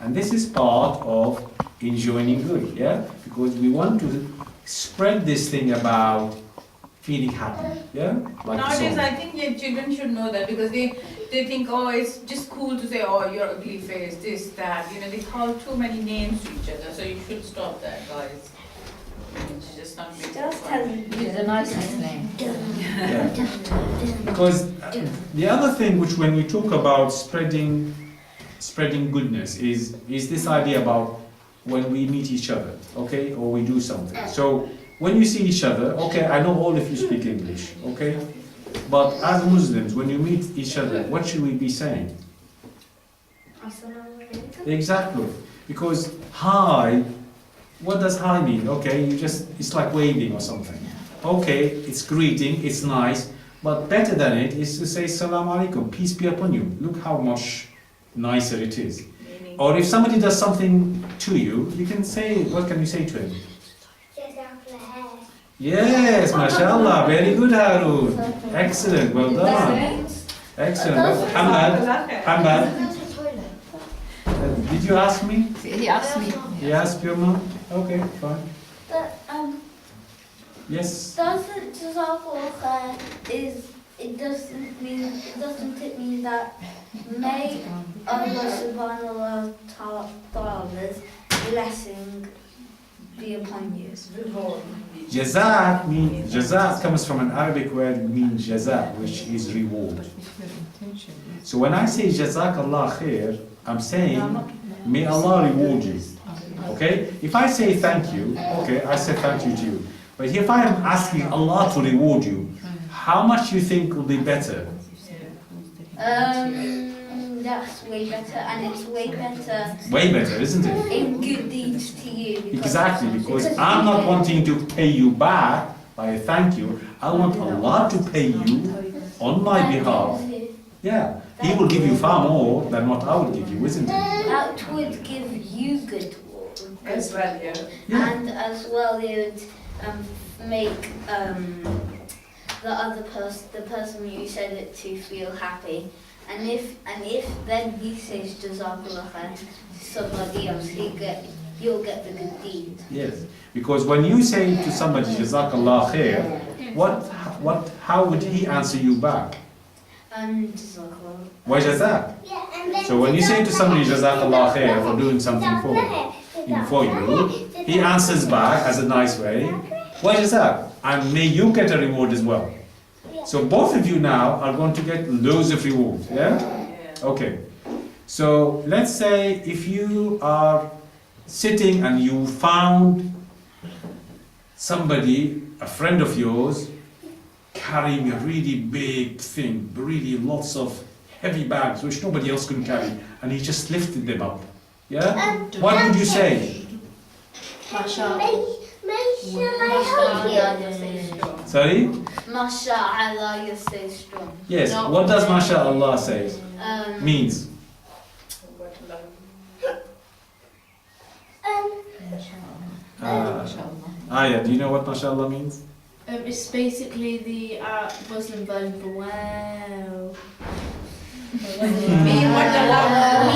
And this is part of enjoining good, yeah? Because we want to spread this thing about feeling happy, yeah? Like Nowadays, I think children should know that because they think, oh, it's just cool to say, oh, you're ugly face, this, that. You know, they call too many names to each other. So you should stop that, guys. It's just not making fun. It's a nice name. Yeah. Because the other thing which when we talk about spreading goodness is this idea about when we meet each other, okay, or we do something. So when you see each other, okay, I know all of you speak English, okay, but as Muslims, when you meet each other, what should we be saying? Exactly, because hi, what does hi mean? Okay, it's like waving or something. Okay, it's greeting, it's nice, but better than it is to say Salaam Alaikum, peace be upon you. Look how much nicer it is. Or if somebody does something to you, you can say, what can you say to him? Yes, mashallah, very good Harun. Excellent, well done. Excellent. Hamad, did you ask me? He asked me. He asked your mom? Okay, fine. But Yes. doesn't Jazakallah khair doesn't it mean that may Allah subhanahu wa ta'ala's blessing be upon you? Jazak comes from an Arabic word means jaza, which is reward. So when I say Jazakallah khair, I'm saying may Allah reward you. Okay? If I say thank you, okay, I say thank you to you. But if I am asking Allah to reward you, how much you think will be better? That's way better, and it's way better. Way better, isn't it? In good deeds to you. Exactly, because I'm not wanting to pay you back by a thank you. I want Allah to pay you on my behalf. Yeah, He will give you far more than what I would give you, isn't it? That would give you good work. As well, yeah. Yeah. And as well, it would make the person you said it to feel happy. And if then he says Jazakallah khair to somebody else, you'll get the good deed. Yes, because when you say to somebody Jazakallah khair, how would he answer you back? Jazakallah. Why Jazak? So when you say to somebody Jazakallah khair for doing something for you, he answers back as a nice way, why Jazak? And may you get a reward as well. So both of you now are going to get loads of rewards, yeah? Okay. So let's say if you are sitting and you found somebody, a friend of yours, carrying a really big thing, really lots of heavy bags which nobody else can carry, and he just lifted them up. Yeah? What would you say? Sorry? MashaAllah, you say strong. Yes. What does MashaAllah say? Means? Aya, do you know what MashaAllah means? It's basically the Muslim version for wow. Mean what Allah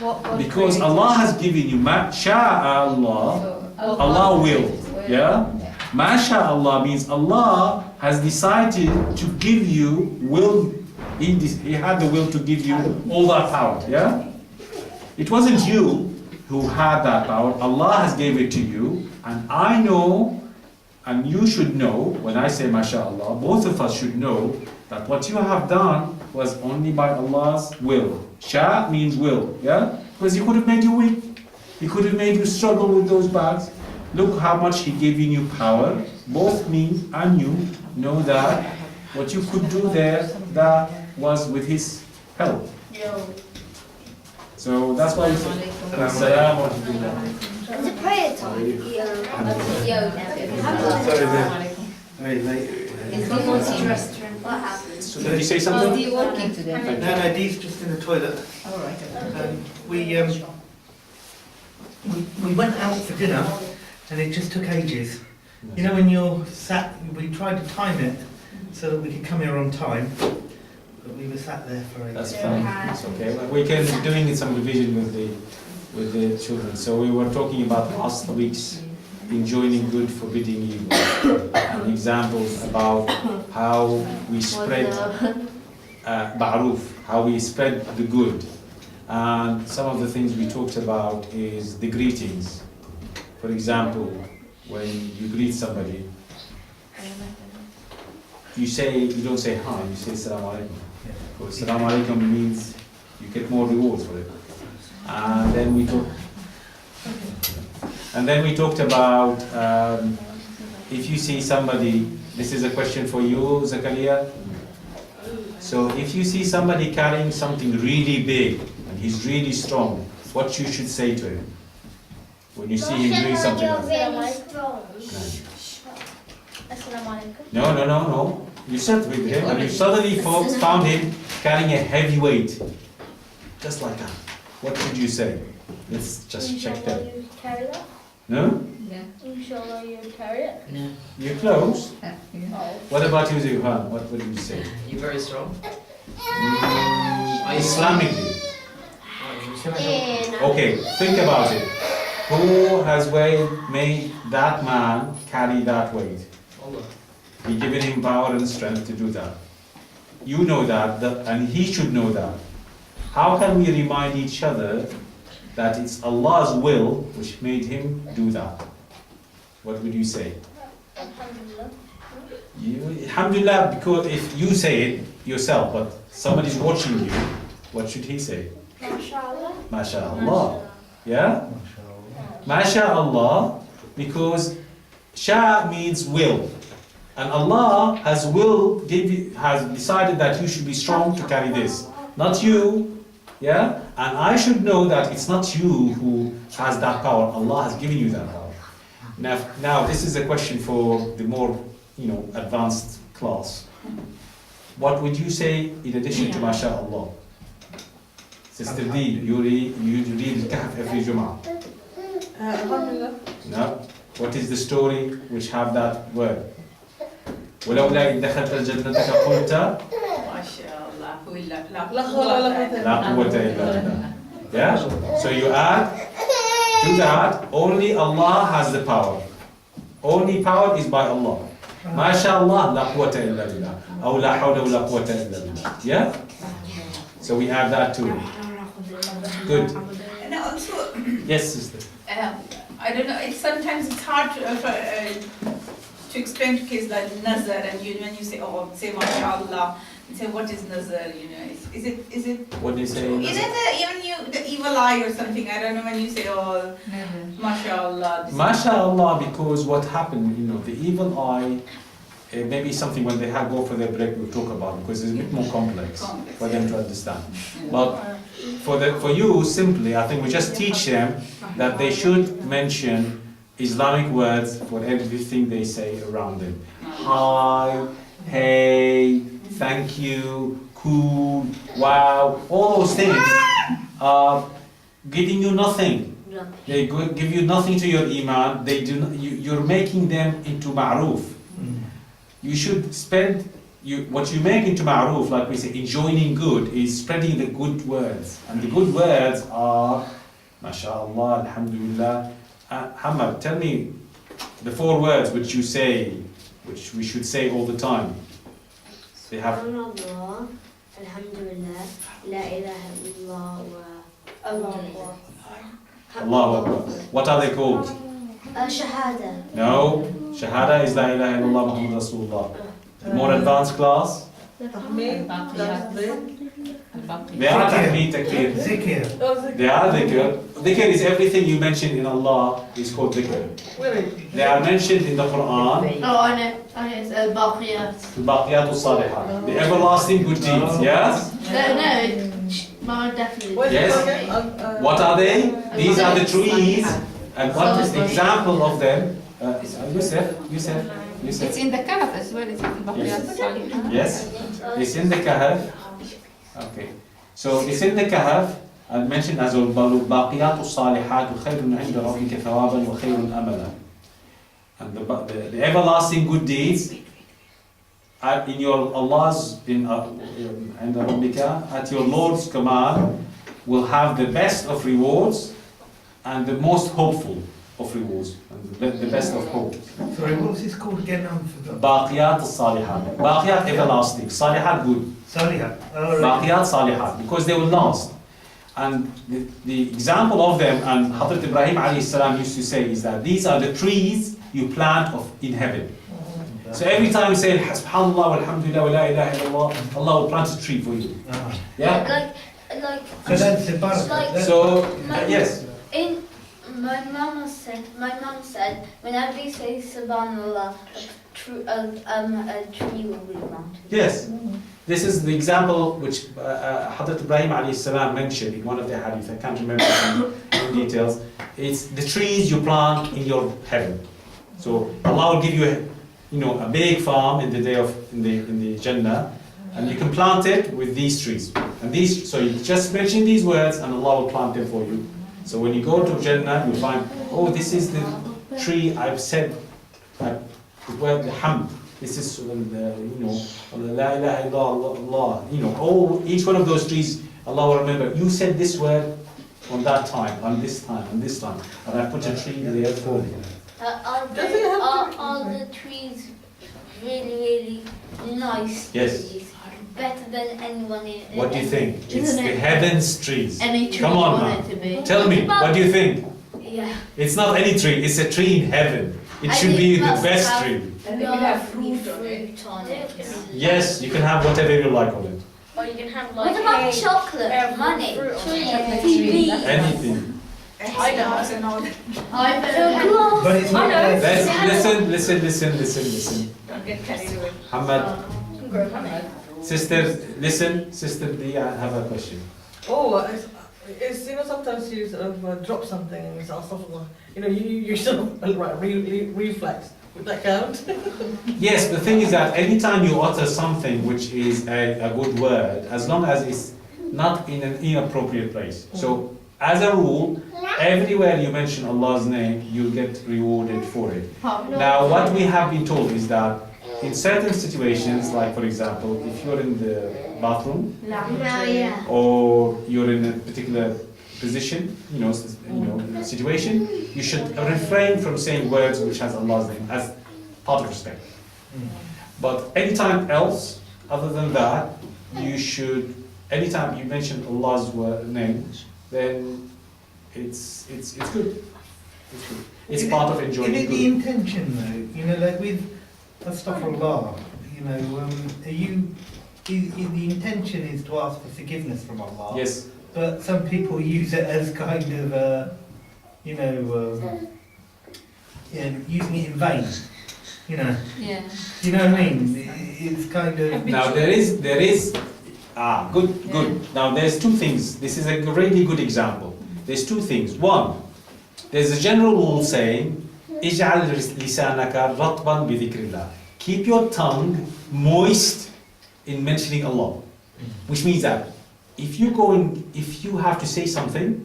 will. Because Allah has given you MashaAllah, Allah will. Yeah? MashaAllah means Allah has decided to give you will. He had the will to give you all that power. Yeah? It wasn't you who had that power. Allah has gave it to you, and I know, and you should know. When I say MashaAllah, both of us should know that what you have done was only by Allah's will. Sha means will. Yeah? Because He could have made you weak. He could have made you struggle with those bags. Look how much He gave you power. Both me and you know that what you could do there, that was with His help. So that's why we say, Assalamu alaikum. It's a prayer time. Very late. What happened? So did you say something? Are you working today? No, Dee's just in the toilet. All right. We went out for dinner, and it just took ages. You know, when you're sat, we tried to time it so that we could come here on time. but we were sat there for ages. That's fine. It's okay. We can be doing some revision with the children. So we were talking about last week's enjoining good, forbidding evil, and examples about how we spread ma'ruf, how we spread the good. And some of the things we talked about is the greetings. For example, when you greet somebody, you don't say hi, you say Assalamu alaikum. Because Assalamu alaikum means you get more rewards for it. And then we talked about if you see somebody, this is a question for you, Zakaria. So if you see somebody carrying something really big and he's really strong, what you should say to him when you see him doing something like that? No. You sat with him and you suddenly found him carrying a heavy weight, just like that. What should you say? Let's just check that. You carry that? No? Yeah. Inshallah, you carry it? No, You're close. Yeah. What about you, Zuhan? What would you say? you're very strong. Islamically. Yeah. Okay, think about it. Who has made that man carry that weight? Allah. He given him power and strength to do that. You know that, and he should know that. How can we remind each other that it's Allah's will which made him do that? What would you say? Alhamdulillah. Alhamdulillah, because if you say it yourself, but somebody's watching you, what should he say? MashaAllah. MashaAllah. Yeah? MashaAllah. MashaAllah, because Sha means will. And Allah has decided that you should be strong to carry this. Not you. Yeah? And I should know that it's not you who has that power. Allah has given you that power. Now this is a question for the more, advanced class. What would you say in addition to MashaAllah? Sister D, you read Al-Kahf every Jum'ah. No? What is the story which have that word? ولولا إذ دخلت جنتك قلت لا قوة إلا بالله. Yeah? So you add to that, only Allah has the power. Only power is by Allah. MashaAllah, لا قوة إلا بالله. أو لا حول ولا قوة إلا بالله. Yeah? So we add that to it. Good. And also, Yes, sister. I don't know, sometimes it's hard to explain to kids like nazar, and when you say, say MashaAllah, and say, what is nazar, is it What do you say? the evil eye or something, I don't know, when you say, MashaAllah. MashaAllah, because what happened, the evil eye, maybe something when they go for their break we'll talk about, because it's a bit more complex for them to understand. But for you, simply, I think we just teach them that they should mention Islamic words for everything they say around them. Hi, hey, thank you, cool, wow, all those things are giving you nothing. They give you nothing to your iman. You're making them into ma'ruf. You should spend what you make into ma'ruf, like we say, enjoining good, is spreading the good words. And the good words are MashaAllah, Alhamdulillah. Hamad, tell me the 4 words which we should say all the time. They have Allah, Alhamdulillah, La ilaha illallah, Allah. Allahu Akbar. What are they called? Shahada. No, Shahada is La ilaha illallah Muhammad Rasulullah. More advanced class? They are Tahmeed, Takbir. Zikr. They are dhikr. Dhikr is everything you mention in Allah is called dhikr. They are mentioned in the Quran. Oh, I know. It's Al-Baqiyat. Baqiyat al-Salihat. The everlasting good deeds, yes? No, mine definitely. Yes. What are they? These are the trees. And what is the example of them? Yusuf. It's in the Kahf as well, it's in Baqiyat al-Salihah. Yes. It's in the Kahf. Okay. So it's in the Kahf. I mentioned as al-Baqiyat al-Salihat khayrun 'inda rabbika thawaban wa khayrun amala. And the everlasting good deeds in your Allah's, and Rabbika, at your Lord's command, will have the best of rewards and the most hopeful of rewards, and the best of hope. Sorry, what was this called again? I forgot. Baqiyat al-Salihat. Baqiyat everlasting. Salihat good. Saliha. Oh, right. Baqiyat Salihat, because they will last. And the example of them, and Hazrat Ibrahim alayhi salam used to say, is that these are the trees you plant in heaven. So every time you say Subhanallah, Alhamdulillah, wa la ilaha illallah, Allah will plant a tree for you. Yeah? Like, So that's the barakah. Like- That's- So, My- yes. in my mum said, whenever you say Subhanallah, a tree will be planted. Yes. This is the example which Hazrat Ibrahim alayhi salam mentioned in one of the hadith. I can't remember in details. It's the trees you plant in your heaven. So Allah will give you a big farm in the day of in the Jannah, and you can plant it with these trees. And so you just mention these words, and Allah will plant them for you. So when you go to Jannah, you find, oh, this is the tree I've said, the word Hamd. This is la ilaha illallah, Allah. Each one of those trees, Allah will remember, you said this word on that time, on this time, on this time, and I put a tree there for you. Are the trees really nice Yes. trees? Better than anyone in... What do you think? It's Isn't the it? heavens trees. Any tree Come you on want now. it to be. Tell me, what do you think? Yeah. It's not any tree, it's a tree in heaven. It I should think be the must best have- tree. And they will have fruit on fruit on it. Yes, you can have whatever you like on it. Or you can have What like about a chocolate, money, fruit on TV? Anything. I know, and all that. But it's not like- Listen. Don't get carried away. Hamad, sister, listen. Sister D, I have a question. Oh, it's sometimes you sort of drop something and you say, "Astaghfirullah." You sort of reflex. Would that count? Yes, the thing is that anytime you utter something which is a good word, as long as it's not in an inappropriate place. So, as a rule, everywhere you mention Allah's name, you get rewarded for it. Now, what we have been told is that in certain situations, like for example, if you're in the bathroom, or you're in a particular position, situation, you should refrain from saying words which has Allah's name as part of respect. But anytime else, other than that, you should, anytime you mention Allah's name, then it's good. It's good. It's part of enjoying Is it the good. intention though? Like with Astaghfirullah, the intention is to ask for forgiveness from Allah. Yes. But some people use it as kind of, using it in vain. Yeah. You know what I mean? It's kind of. Now there is good. Now there's two things. This is a really good example. There's two things. One, there's a general rule saying, اجعل لسانك رطبا بذكر الله. Keep your tongue moist in mentioning Allah, which means that if you have to say something,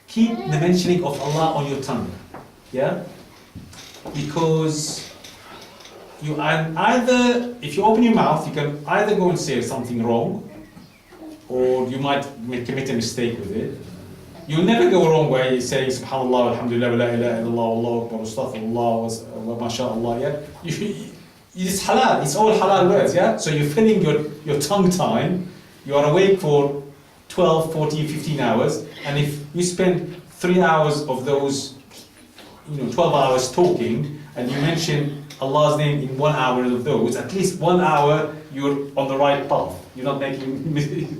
keep the mentioning of Allah on your tongue, yeah, because if you open your mouth, you can either go and say something wrong, or you might commit a mistake with it. You'll never go wrong by saying Subhanallah, Alhamdulillah, wa la ilaha illallah, Allahu Akbar, Astaghfirullah, wa mashallah, yeah. It's halal, it's all halal words, yeah? So you're filling your tongue time, you are awake for 12, 14, 15 hours, and if you spend 3 hours of those, 12 hours talking, and you mention Allah's name in 1 hour of those, at least 1 hour you're on the right path. You're not making mistakes.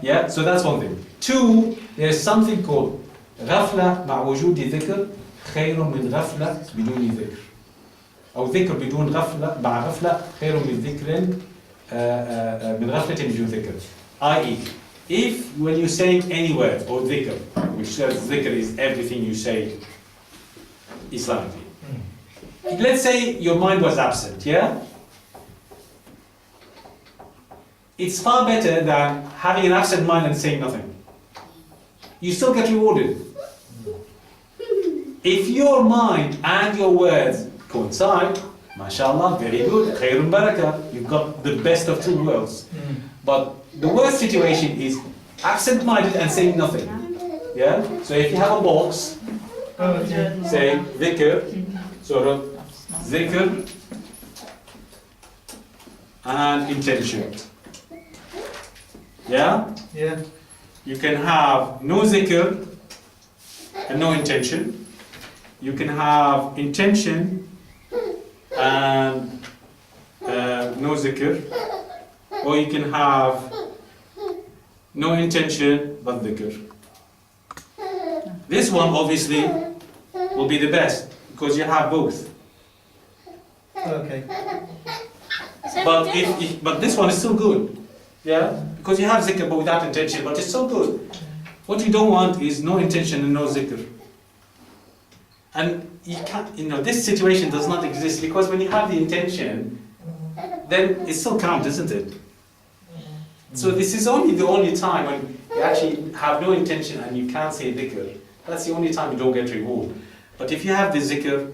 Yeah, so that's one thing. Two, there's something called غفلة مع وجود ذكر خير من غفلة بدون ذكر. أو ذكر بدون غفلة مع غفلة خير من ذكر من غفلة بدون ذكر. I.e., if when you say any word or dhikr, which says dhikr is everything you say Islamically. Let's say your mind was absent, yeah? It's far better than having an absent mind and saying nothing. You still get rewarded. If your mind and your words coincide, MashaAllah, very good. Khairun barakah. You've got the best of two worlds. But the worst situation is absent-minded and saying nothing. Yeah? So if you have a box, say dhikr, sort of dhikr and intention. Yeah? Yeah. You can have no zikr and no intention. You can have intention and no zikr. Or you can have no intention but dhikr. This one obviously will be the best because you have both. Okay. But this one is still good. Yeah? Because you have zikr but without intention, but it's still good. What you don't want is no intention and no zikr. And you can't, this situation does not exist because when you have the intention, then it still counts, isn't it? So this is only the only time when you actually have no intention and you can't say dhikr. That's the only time you don't get reward. But if you have the zikr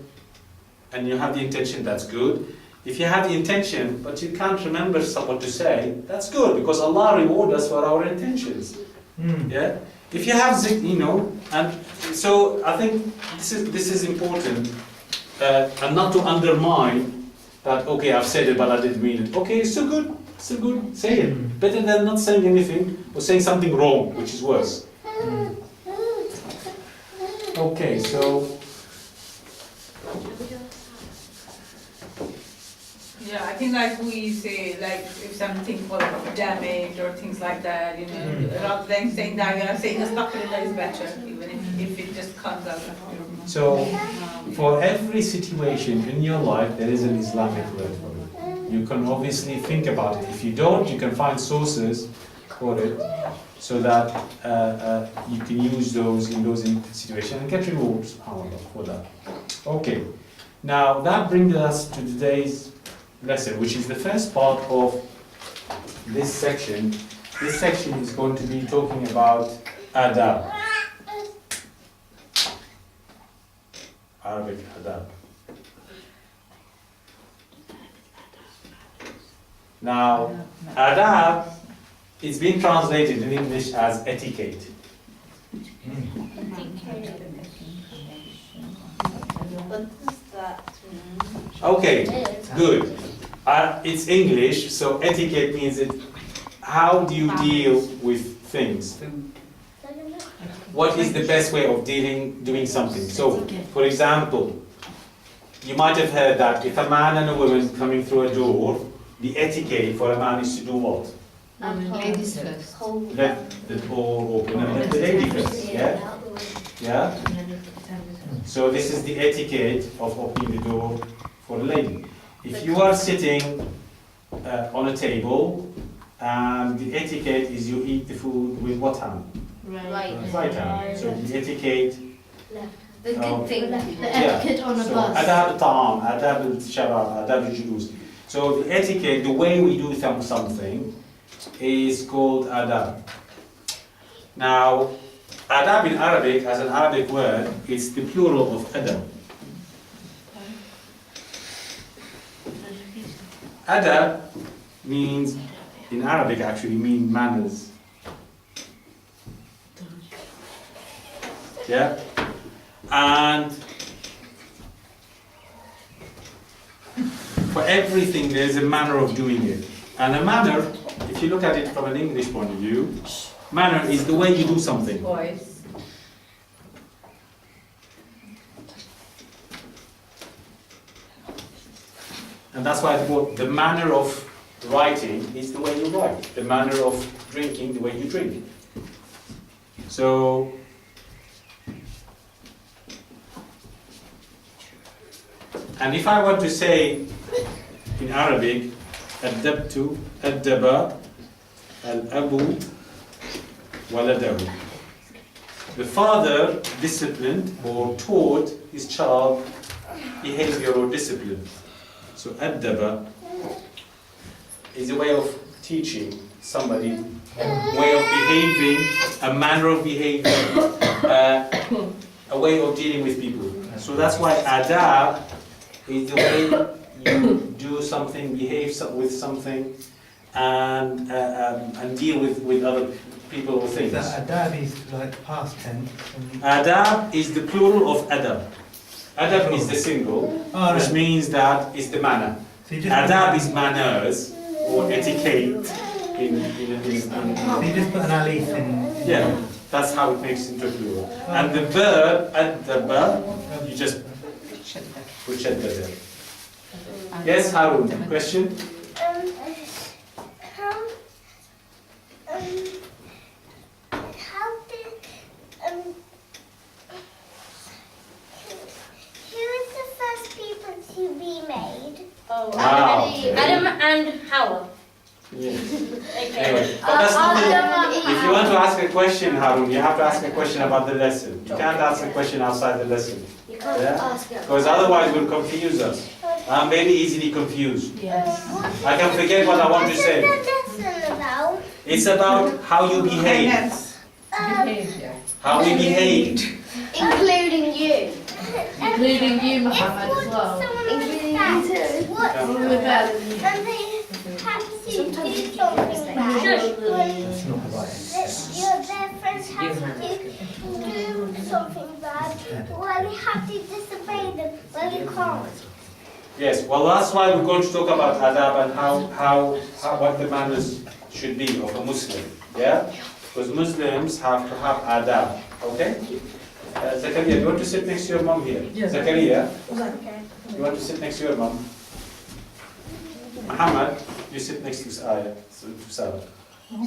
and you have the intention, that's good. If you have the intention but you can't remember what to say, that's good because Allah rewards us for our intentions. Yeah. If you have zikr, and so I think this is important, and not to undermine that. Okay, I've said it, but I didn't mean it. Okay, it's still good. Still good. Say it. Better than not saying anything or saying something wrong, which is worse. Okay, so. Yeah, I think like we say, like if something was damaged or things like that, rather than saying that, we are saying astaghfirullah is better, even if it just comes out of your mouth. So, for every situation in your life, there is an Islamic word for it. You can obviously think about it. If you don't, you can find sources for it, so that you can use those in those situations and get rewards, subhanAllah, for that. Okay, now that brings us to today's lesson, which is the first part of this section. This section is going to be talking about adab. Arabic adab. Now, adab is being translated in English as etiquette. What does that mean? Okay, good. It's English, so etiquette means how do you deal with things? What is the best way of doing something? So, for example, you might have heard that if a man and a woman coming through a door, the etiquette for a man is to do what? Ladies first. Let the door open and let the lady first, yeah? Yeah? So this is the etiquette of opening the door for the lady. If you are sitting on a table, and the etiquette is you eat the food with what hand? Right. Right hand. So the etiquette. The good thing. The etiquette on a so bus. adab al-ta'am, adab al-sharab, adab al-julus. So the etiquette, the way we do something, is called adab. Now, adab in Arabic, as an Arabic word, it's the plural of adab. Adab means, in Arabic actually, means manners. Yeah? And for everything there's a manner of doing it. And a manner, if you look at it from an English point of view, manner is the way you do something. Voice. And that's why the manner of writing is the way you write. The manner of drinking, the way you drink. So, and if I want to say in Arabic, adabtu, adaba, al-abu, waladahu. The father disciplined or taught his child behavior or discipline. So adaba is a way of teaching somebody, way of behaving, a manner of behaving, a way of dealing with people. So that's why adab is the way you do something, behave with something, and deal with other people or things. So adab is like past tense. And Adab is the plural of adab. Adab is the single, oh, which right. means that it's the manner. So you just Adab is manners or etiquette. So you just put an alif in. Yeah, that's how it makes into plural. And the verb adaba, you just put shadda there. Yes, Harun, question? How did who was the first people to be made? Oh, Wow. Adam and Hawa. Yeah. Okay. Anyway, but that's not the, if you want to ask a question, Harun, you have to ask a question about the lesson. You can't ask a question outside the lesson. You can't Yeah? ask it. Because otherwise it will confuse us. I'm very easily confused. Yes. I can forget what I want to What's say. the lesson about? It's about how you behave. Behaviour. How we behave. Including you. Including you, Muhammad, as well. Including you too. What? Yeah. All the better than you. And they have to do something bad. That's not the right. Their friends have to do something bad. Well, you have to disobey them. Well, you can't. Yes, well that's why we're going to talk about adab and how what the manners should be of a Muslim. Yeah? Because Muslims have to have adab. Okay? Zakaria, do you want to sit next to your mom here? Yes. Zakaria, Okay. you want to sit next to your mom? Muhammad, you sit next to Aya, to Sarah.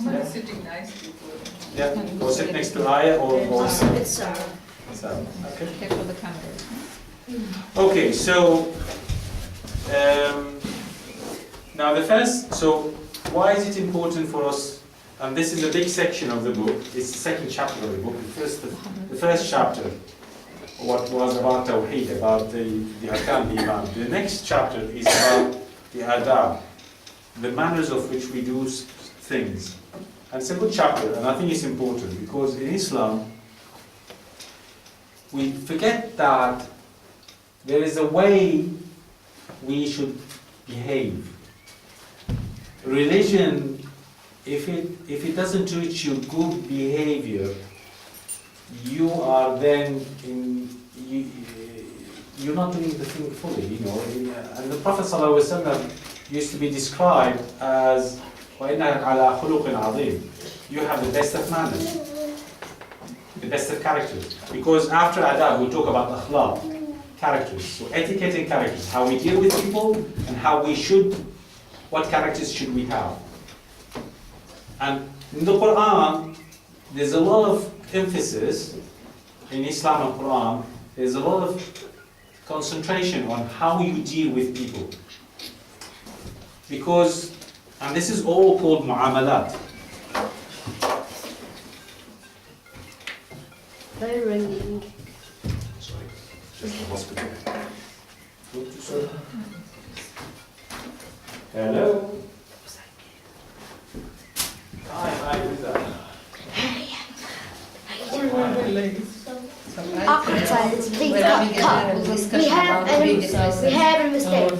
That's sitting nicely. Yeah, go sit next to Aya or Sarah. Sarah. Okay. Careful the camera. Okay, so now the first, so why is it important for us? And this is a big section of the book. It's the second chapter of the book. The first chapter, what was about Tawheed, about the Arkan Iman. The next chapter is about the adab, the manners of which we do things. And it's a good chapter, and I think it's important because in Islam, we forget that there is a way we should behave. Religion, if it doesn't teach you good behavior, you are then you're not doing the thing fully, you know. And the Prophet ﷺ used to be described as وَإِنَّكَ عَلَى خُلُقٍ عَظِيمٍ. You have the best of manners, the best of characters. Because after adab, we'll talk about akhlaq, characters. So etiquette and characters, how we deal with people and how we should, what characters should we have. And in the Quran, there's a lot of emphasis, in Islam and Quran, there's a lot of concentration on how you deal with people. Because, and this is all called mu'amalat. They're ringing. Sorry, just the hospital. Hello? Hi, who's that? Please cut. We have a mistake.